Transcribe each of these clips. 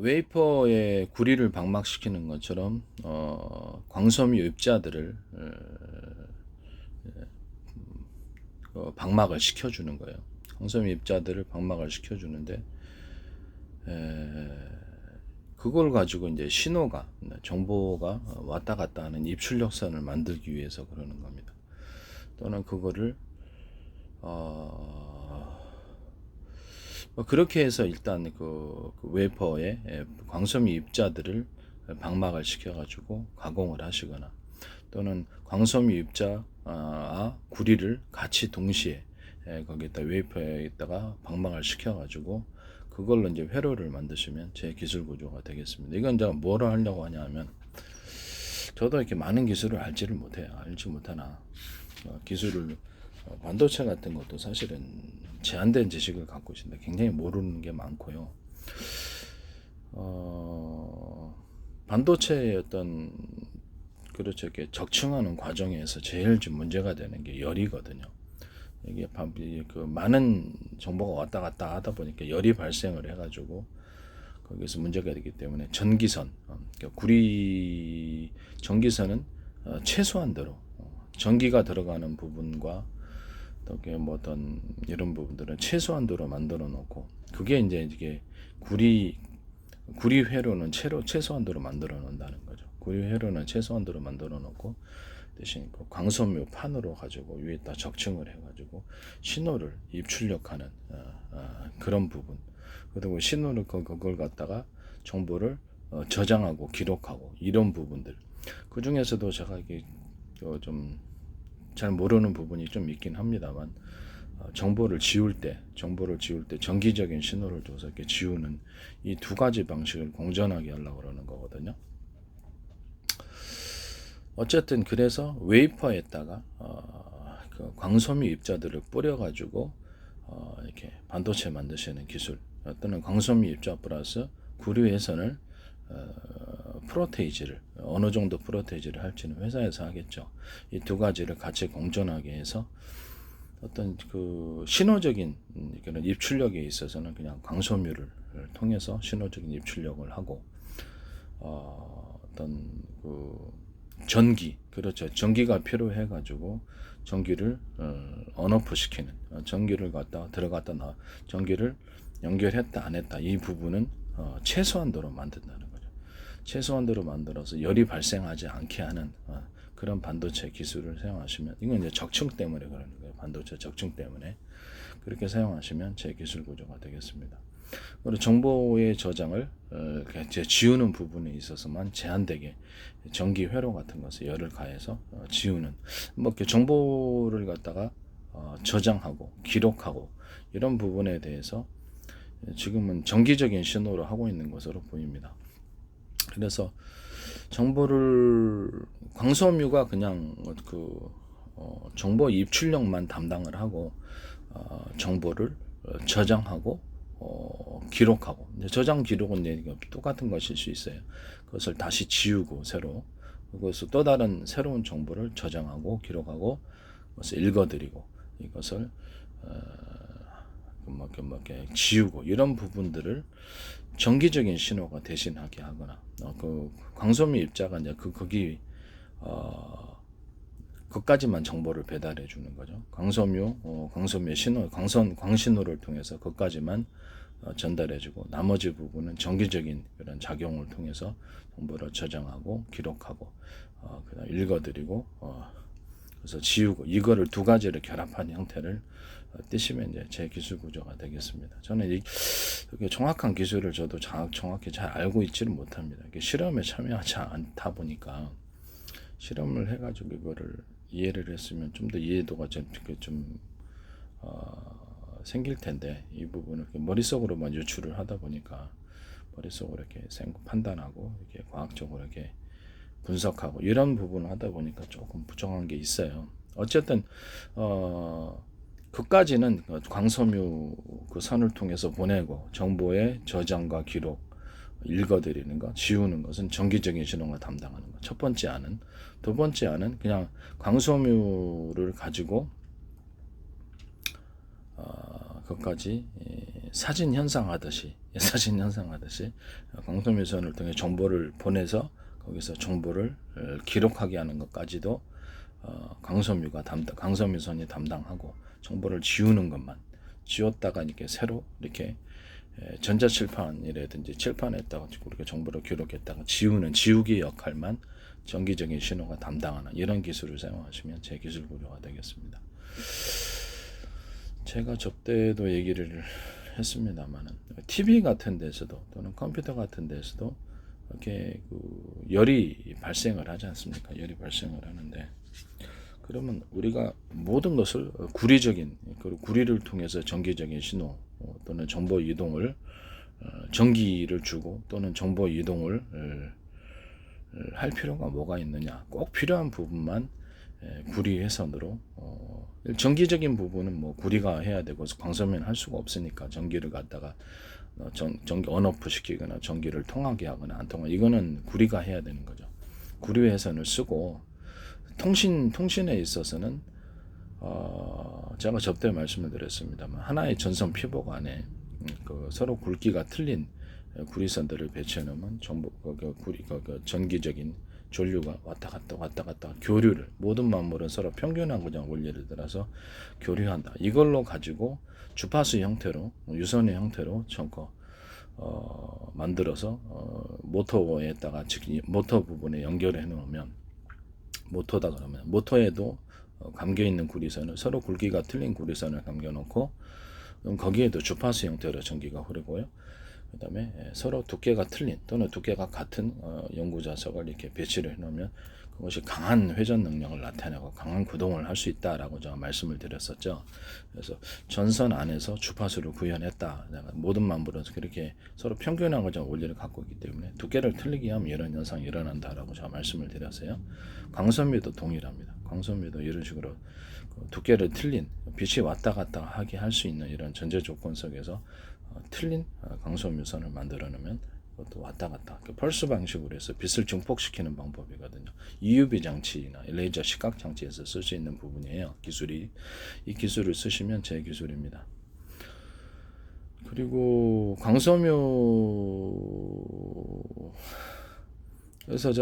웨이퍼의 구리를 방막시키는 것처럼 광섬유 입자들을 방막을 시켜주는 거예요. 광섬유 입자들을 방막을 시켜주는데 그걸 가지고 이제 신호가 정보가 왔다 갔다 하는 입출력선을 만들기 위해서 그러는 겁니다. 또는 그거를 그렇게 해서 일단 그 웨이퍼의 광섬유 입자들을 방막을 시켜가지고 가공을 하시거나 또는 광섬유 입자와 구리를 같이 동시에 거기다 웨이퍼에다가 방막을 시켜가지고 그걸로 이제 회로를 만드시면 제 기술 구조가 되겠습니다. 이건 이제 뭐를 하려고 하냐면 저도 이렇게 많은 기술을 알지 못하나 기술을 반도체 같은 것도 사실은 제한된 지식을 갖고 있습니다. 굉장히 모르는 게 많고요. 반도체의 어떤 그렇죠, 이렇게 적층하는 과정에서 제일 좀 문제가 되는 게 열이거든요. 이게 그 많은 정보가 왔다 갔다 하다 보니까 열이 발생을 해가지고 거기서 문제가 되기 때문에 전기선, 그러니까 구리 전기선은 최소한대로 전기가 들어가는 부분과 또 뭐 어떤 이런 부분들은 최소한도로 만들어 놓고 그게 이게 구리 회로는 최소한도로 만들어 놓는다는 거죠. 구리 회로는 최소한도로 만들어 놓고 대신 그 광섬유 판으로 가지고 위에다 적층을 해가지고 신호를 입출력하는 그런 부분. 그리고 신호를 그걸 갖다가 정보를 저장하고 기록하고 이런 부분들. 그 중에서도 제가 이게 좀 잘 모르는 부분이 좀 있긴 합니다만 정보를 지울 때 정기적인 신호를 줘서 이렇게 지우는 이 두 가지 방식을 공존하게 하려고 그러는 거거든요. 어쨌든 그래서 웨이퍼에다가 그 광섬유 입자들을 뿌려가지고 이렇게 반도체 만드시는 기술 또는 광섬유 입자 플러스 구리 회선을 프로테이지를 어느 정도 프로테이지를 할지는 회사에서 하겠죠. 이 두 가지를 같이 공존하게 해서 어떤 그 신호적인 그런 입출력에 있어서는 그냥 광섬유를 통해서 신호적인 입출력을 하고 어떤 그 전기 그렇죠. 전기가 필요해 가지고 전기를 언오프 시키는 전기를 갖다 들어갔다 나 전기를 연결했다 안 했다 이 부분은 최소한도로 만든다는 거죠. 최소한도로 만들어서 열이 발생하지 않게 하는 그런 반도체 기술을 사용하시면 이건 이제 적층 때문에 그러는 거예요. 반도체 적층 때문에 그렇게 사용하시면 제 기술 구조가 되겠습니다. 그리고 정보의 저장을 지우는 부분에 있어서만 제한되게 전기 회로 같은 것을 열을 가해서 지우는 뭐 이렇게 정보를 갖다가 저장하고 기록하고 이런 부분에 대해서 지금은 정기적인 신호로 하고 있는 것으로 보입니다. 그래서 정보를 광섬유가 그냥 그 정보 입출력만 담당을 하고 정보를 저장하고 기록하고 저장 기록은 똑같은 것일 수 있어요. 그것을 다시 지우고 새로 그것을 또 다른 새로운 정보를 저장하고 기록하고 그것을 읽어드리고 이것을 이렇게 지우고 이런 부분들을 정기적인 신호가 대신하게 하거나 그 광섬유 입자가 이제 거기 그까지만 정보를 배달해 주는 거죠. 광섬유 신호, 광신호를 통해서 그까지만 전달해 주고 나머지 부분은 정기적인 그런 작용을 통해서 정보를 저장하고 기록하고 그다음 읽어드리고 그래서 지우고 이거를 두 가지를 결합한 형태를 뜨시면 이제 제 기술 구조가 되겠습니다. 저는 이게 정확한 기술을 저도 정확히 잘 알고 있지는 못합니다. 실험에 참여하지 않다 보니까 실험을 해가지고 이거를 이해를 했으면 좀 더 이해도가 좀 생길 텐데 이 부분을 머릿속으로만 유출을 하다 보니까 머릿속으로 이렇게 판단하고 이렇게 과학적으로 이렇게 분석하고 이런 부분을 하다 보니까 조금 부정한 게 있어요. 어쨌든 그까지는 광섬유 그 선을 통해서 보내고 정보의 저장과 기록 읽어드리는 것, 지우는 것은 정기적인 신호가 담당하는 것. 첫 번째 안은. 두 번째 안은 그냥 광섬유를 가지고 그것까지 사진 현상하듯이 광섬유선을 통해 정보를 보내서 거기서 정보를 기록하게 하는 것까지도 광섬유선이 담당하고, 정보를 지우는 것만, 지웠다가 이렇게 새로 이렇게 전자칠판이라든지 칠판에다가 이렇게 정보를 기록했다가 지우기 역할만 정기적인 신호가 담당하는 이런 기술을 사용하시면 제 기술 구조가 되겠습니다. 제가 접대도 얘기를 했습니다만은, TV 같은 데서도 또는 컴퓨터 같은 데서도 이렇게 열이 발생을 하지 않습니까? 열이 발생을 하는데, 그러면 우리가 모든 것을 구리를 통해서 전기적인 신호 또는 정보 이동을, 전기를 주고 또는 정보 이동을 할 필요가 뭐가 있느냐? 꼭 필요한 부분만 구리 회선으로, 정기적인 부분은 뭐 구리가 해야 되고 광섬유는 할 수가 없으니까 전기를 갖다가 전기 온오프 시키거나 전기를 통하게 하거나 안 통하게, 이거는 구리가 해야 되는 거죠. 구리 회선을 쓰고, 통신에 있어서는 제가 접대 말씀을 드렸습니다만, 하나의 전선 피복 안에 서로 굵기가 틀린 구리선들을 배치해 놓으면 전기적인 전류가 왔다 갔다 교류를, 모든 만물은 서로 평균한 고정 원리를 따라서 교류한다. 이걸로 가지고 주파수 형태로, 유선의 형태로 만들어서 모터에다가, 즉 모터 부분에 연결해 놓으면, 모터다 그러면 모터에도 감겨 있는 구리선을, 서로 굵기가 틀린 구리선을 감겨 놓고, 그럼 거기에도 주파수 형태로 전기가 흐르고요. 그 다음에 서로 두께가 틀린 또는 두께가 같은 연구자석을 이렇게 배치를 해놓으면 그것이 강한 회전 능력을 나타내고 강한 구동을 할 수 있다라고 제가 말씀을 드렸었죠. 그래서 전선 안에서 주파수를 구현했다. 모든 만물은 그렇게 서로 평균한 고정 원리를 갖고 있기 때문에 두께를 틀리게 하면 이런 현상이 일어난다라고 제가 말씀을 드렸어요. 광섬유도 동일합니다. 광섬유도 이런 식으로 두께를 틀린, 빛이 왔다 갔다 하게 할 수 있는 이런 전제 조건 속에서 틀린 광섬유선을 만들어 놓으면 그것도 왔다 갔다, 펄스 방식으로 해서 빛을 증폭시키는 방법이거든요. EUV 장치나 레이저 시각 장치에서 쓸 수 있는 부분이에요. 기술이. 이 기술을 쓰시면 제 기술입니다. 그리고 광섬유, 그래서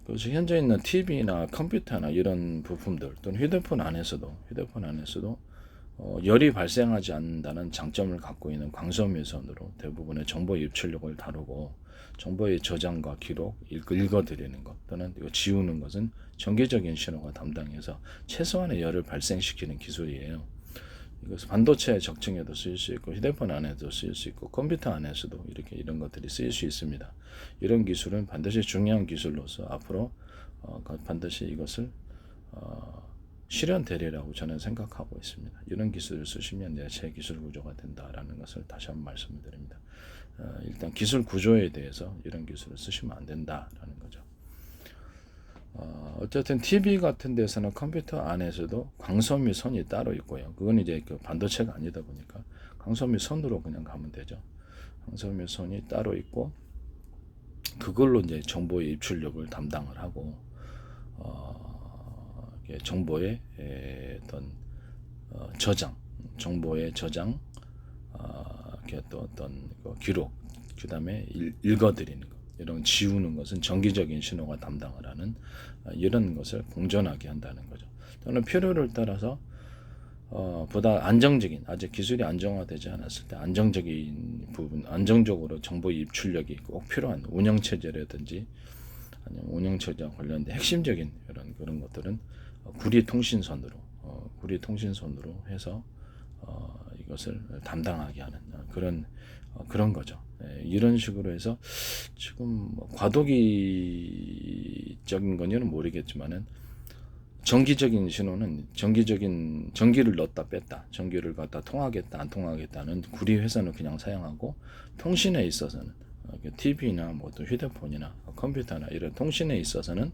현재 있는 TV나 컴퓨터나 이런 부품들 또는 휴대폰 안에서도 열이 발생하지 않는다는 장점을 갖고 있는 광섬유선으로 대부분의 정보 입출력을 다루고, 정보의 저장과 기록, 읽어드리는 것 또는 이거 지우는 것은 전기적인 신호가 담당해서 최소한의 열을 발생시키는 기술이에요. 이것은 반도체 적층에도 쓰일 수 있고, 휴대폰 안에도 쓰일 수 있고, 컴퓨터 안에서도 이런 것들이 쓰일 수 있습니다. 이런 기술은 반드시 중요한 기술로서 앞으로 반드시 이것을 실현되리라고 저는 생각하고 있습니다. 이런 기술을 쓰시면 제 기술 구조가 된다라는 것을 다시 한번 말씀을 드립니다. 일단 기술 구조에 대해서 이런 기술을 쓰시면 안 된다라는 거죠. 어쨌든 TV 같은 데서는 컴퓨터 안에서도 광섬유 선이 따로 있고요. 그건 이제 반도체가 아니다 보니까 광섬유 선으로 그냥 가면 되죠. 광섬유 선이 따로 있고, 그걸로 이제 정보의 입출력을 담당을 하고, 정보의 어떤 저장, 정보의 저장, 또 어떤 기록, 그 다음에 읽어드리는 것, 이런 지우는 것은 정기적인 신호가 담당을 하는 이런 것을 공존하게 한다는 거죠. 또는 필요를 따라서 보다 안정적인, 아직 기술이 안정화되지 않았을 때 안정적인 부분, 안정적으로 정보 입출력이 꼭 필요한 운영체제라든지 아니면 운영체제와 관련된 핵심적인 그런 것들은 구리 통신선으로 해서 이것을 담당하게 하는 그런 거죠. 이런 식으로 해서 지금 과도기적인 건지는 모르겠지만은, 정기적인 신호는 전기를 넣었다 뺐다, 전기를 갖다 통하겠다 안 통하겠다는 구리 회선을 그냥 사용하고, 통신에 있어서는 TV나 뭐 또 휴대폰이나 컴퓨터나 이런 통신에 있어서는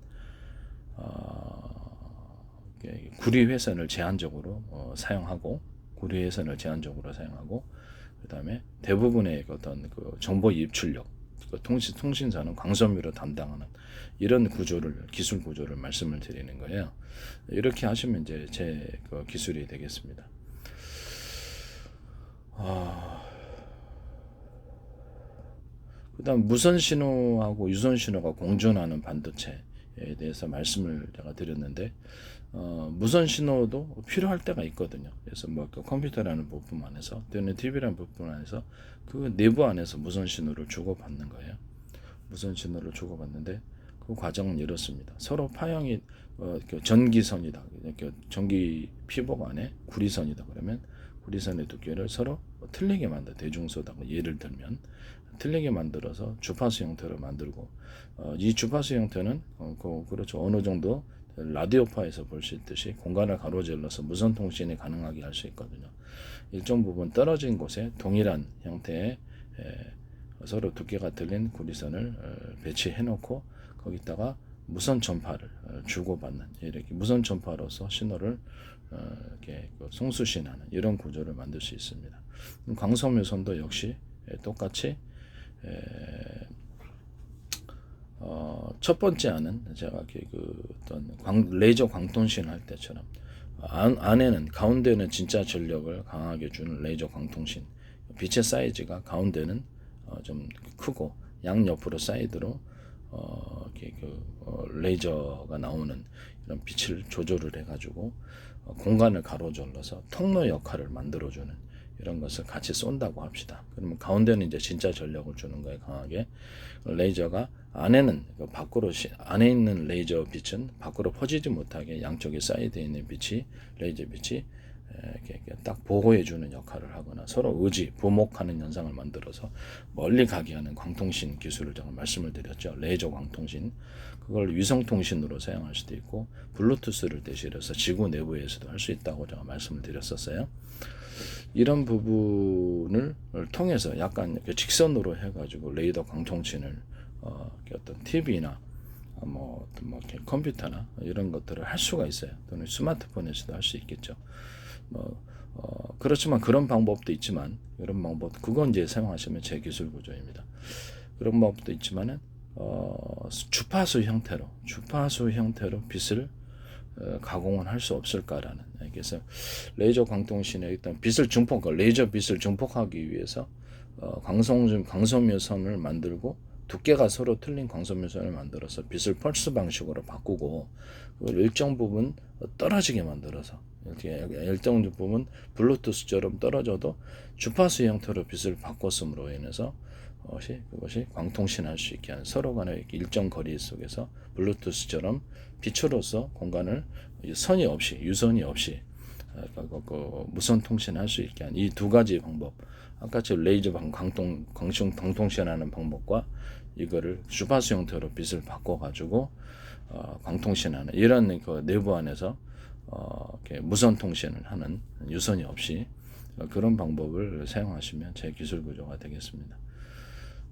구리 회선을 제한적으로 사용하고, 그다음에 대부분의 어떤 정보 입출력, 통신사는 광섬유로 담당하는 이런 기술 구조를 말씀을 드리는 거예요. 이렇게 하시면 이제 제 기술이 되겠습니다. 그다음 무선 신호하고 유선 신호가 공존하는 반도체에 대해서 말씀을 제가 드렸는데 무선 신호도 필요할 때가 있거든요. 그래서 그 컴퓨터라는 부품 안에서 또는 TV라는 부품 안에서 그 내부 안에서 무선 신호를 주고받는 거예요. 무선 신호를 주고받는데 그 과정은 이렇습니다. 서로 파형이 전기선이다. 전기 피복 안에 구리선이다. 그러면 구리선의 두께를 서로 틀리게 만들어 대중소다. 예를 들면 틀리게 만들어서 주파수 형태로 만들고 이 주파수 형태는 그렇죠. 어느 정도 라디오파에서 볼 수 있듯이 공간을 가로질러서 무선 통신이 가능하게 할 수 있거든요. 일정 부분 떨어진 곳에 동일한 형태의 서로 두께가 틀린 구리선을 배치해 놓고 거기다가 무선 전파를 주고받는 이렇게 무선 전파로서 신호를 이렇게 송수신하는 이런 구조를 만들 수 있습니다. 광섬유선도 역시 똑같이 첫 번째 안은 제가 어떤 레이저 광통신 할 때처럼 안에는 가운데는 진짜 전력을 강하게 주는 레이저 광통신 빛의 사이즈가 가운데는 좀 크고 양옆으로 사이드로 레이저가 나오는 이런 빛을 조절을 해가지고 공간을 가로질러서 통로 역할을 만들어주는 이런 것을 같이 쏜다고 합시다. 그러면 가운데는 이제 진짜 전력을 주는 거예요, 강하게. 레이저가 안에는 밖으로 안에 있는 레이저 빛은 밖으로 퍼지지 못하게 양쪽에 사이드에 있는 빛이 레이저 빛이 이렇게 딱 보호해주는 역할을 하거나 서로 부목하는 현상을 만들어서 멀리 가게 하는 광통신 기술을 제가 말씀을 드렸죠. 레이저 광통신. 그걸 위성통신으로 사용할 수도 있고 블루투스를 대신해서 지구 내부에서도 할 수 있다고 제가 말씀을 드렸었어요. 이런 부분을 통해서 약간 직선으로 해가지고 레이더 광통신을 어떤 TV나 컴퓨터나 이런 것들을 할 수가 있어요. 또는 스마트폰에서도 할 수 있겠죠. 그렇지만 그런 방법도 있지만 그건 이제 사용하시면 제 기술 구조입니다. 그런 방법도 있지만은 주파수 형태로 빛을 가공은 할 수 없을까라는. 그래서 레이저 광통신에 일단 레이저 빛을 증폭하기 위해서 광섬유선을 만들고 두께가 서로 틀린 광섬유선을 만들어서 빛을 펄스 방식으로 바꾸고 일정 부분 떨어지게 만들어서 일정 부분 블루투스처럼 떨어져도 주파수 형태로 빛을 바꿨음으로 인해서 그것이 광통신할 수 있게 하는 서로 간의 일정 거리 속에서 블루투스처럼 빛으로서 공간을 유선이 없이 무선 통신할 수 있게 하는 이 두 가지 방법. 아까 레이저 광통신하는 방법과 이거를 주파수 형태로 빛을 바꿔가지고 광통신하는 이런 내부 안에서 무선 통신을 하는 유선이 없이 그런 방법을 사용하시면 제 기술 구조가 되겠습니다.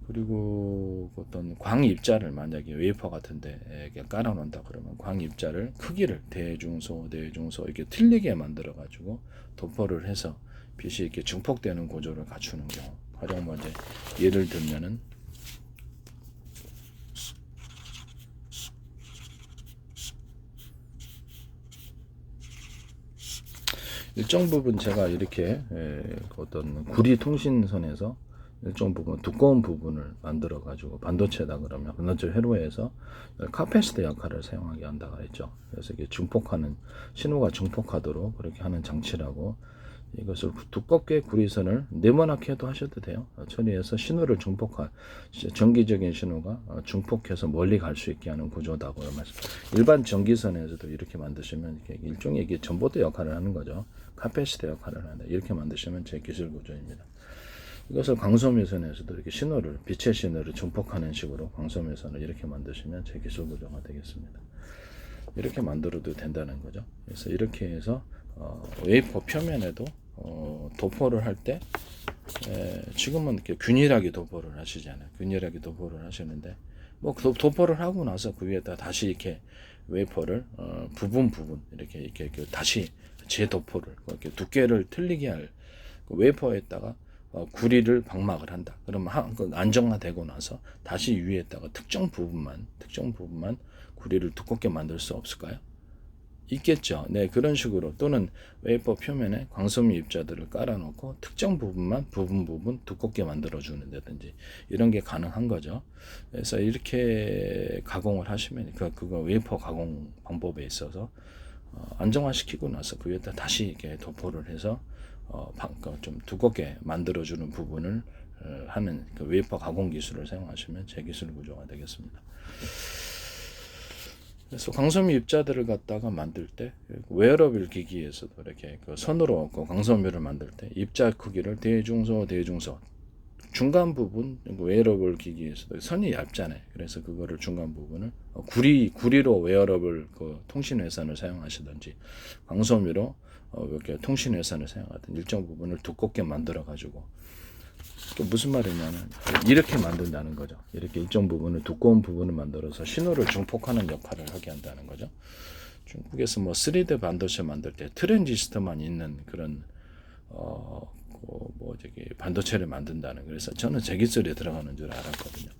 그리고 어떤 광 입자를 만약에 웨이퍼 같은데 깔아 놓는다 그러면 광 입자를 크기를 대중소 이렇게 틀리게 만들어 가지고 도포를 해서 빛이 이렇게 증폭되는 구조를 갖추는 경우. 가령 이제 예를 들면은 일정 부분 제가 이렇게 어떤 구리 통신선에서 일정 부분 두꺼운 부분을 만들어 가지고 반도체다 그러면 반도체 회로에서 카패시터 역할을 사용하게 한다고 했죠. 그래서 이게 증폭하는 신호가 증폭하도록 그렇게 하는 장치라고 이것을 두껍게 구리선을 네모나게 해도 하셔도 돼요. 처리해서 신호를 전기적인 신호가 증폭해서 멀리 갈 수 있게 하는 구조다고 말씀. 일반 전기선에서도 이렇게 만드시면 이렇게 일종의 이게 전보드 역할을 하는 거죠. 카패시터 역할을 한다. 이렇게 만드시면 제 기술 구조입니다. 이것을 광섬유선에서도 이렇게 빛의 신호를 증폭하는 식으로 광섬유선을 이렇게 만드시면 제 기술 구조가 되겠습니다. 이렇게 만들어도 된다는 거죠. 그래서 이렇게 해서 웨이퍼 표면에도 도포를 할 때 지금은 이렇게 균일하게 도포를 하시잖아요. 균일하게 도포를 하시는데 도포를 하고 나서 그 위에다 다시 이렇게 웨이퍼를 부분 이렇게 다시 재도포를 이렇게 두께를 틀리게 할 웨이퍼에다가 구리를 방막을 한다. 그러면 안정화되고 나서 다시 위에다가 특정 부분만 구리를 두껍게 만들 수 없을까요? 있겠죠. 네, 그런 식으로 또는 웨이퍼 표면에 광섬유 입자들을 깔아놓고 특정 부분만 부분 두껍게 만들어주는다든지 이런 게 가능한 거죠. 그래서 이렇게 가공을 하시면 그거 웨이퍼 가공 방법에 있어서 안정화시키고 나서 그 위에다 다시 이렇게 도포를 해서 좀 두껍게 만들어주는 부분을 하는 그 웨이퍼 가공 기술을 사용하시면 제 기술 구조가 되겠습니다. 그래서 광섬유 입자들을 갖다가 만들 때 웨어러블 기기에서도 이렇게 그 선으로 그 광섬유를 만들 때 입자 크기를 대중소 중간 부분 웨어러블 기기에서도 선이 얇잖아요. 그래서 그거를 중간 부분을 구리로 웨어러블 그 통신 회선을 사용하시든지 광섬유로 이렇게 통신 회선을 사용하든 일정 부분을 두껍게 만들어 가지고 무슨 말이냐면 이렇게 만든다는 거죠. 이렇게 일정 부분을 두꺼운 부분을 만들어서 신호를 증폭하는 역할을 하게 한다는 거죠. 중국에서 뭐 3D 반도체 만들 때 트랜지스터만 있는 그런 반도체를 만든다는. 그래서 저는 제 기술에 들어가는 줄 알았거든요.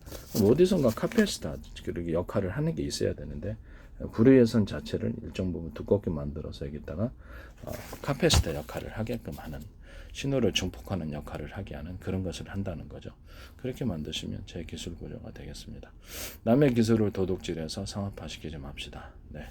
어디선가 카페시터 그렇게 역할을 하는 게 있어야 되는데 구리회선 자체를 일정 부분 두껍게 만들어서 여기다가 카페시터 역할을 하게끔 하는, 신호를 증폭하는 역할을 하게 하는 그런 것을 한다는 거죠. 그렇게 만드시면 제 기술 구조가 되겠습니다. 남의 기술을 도둑질해서 상업화시키지 맙시다. 네.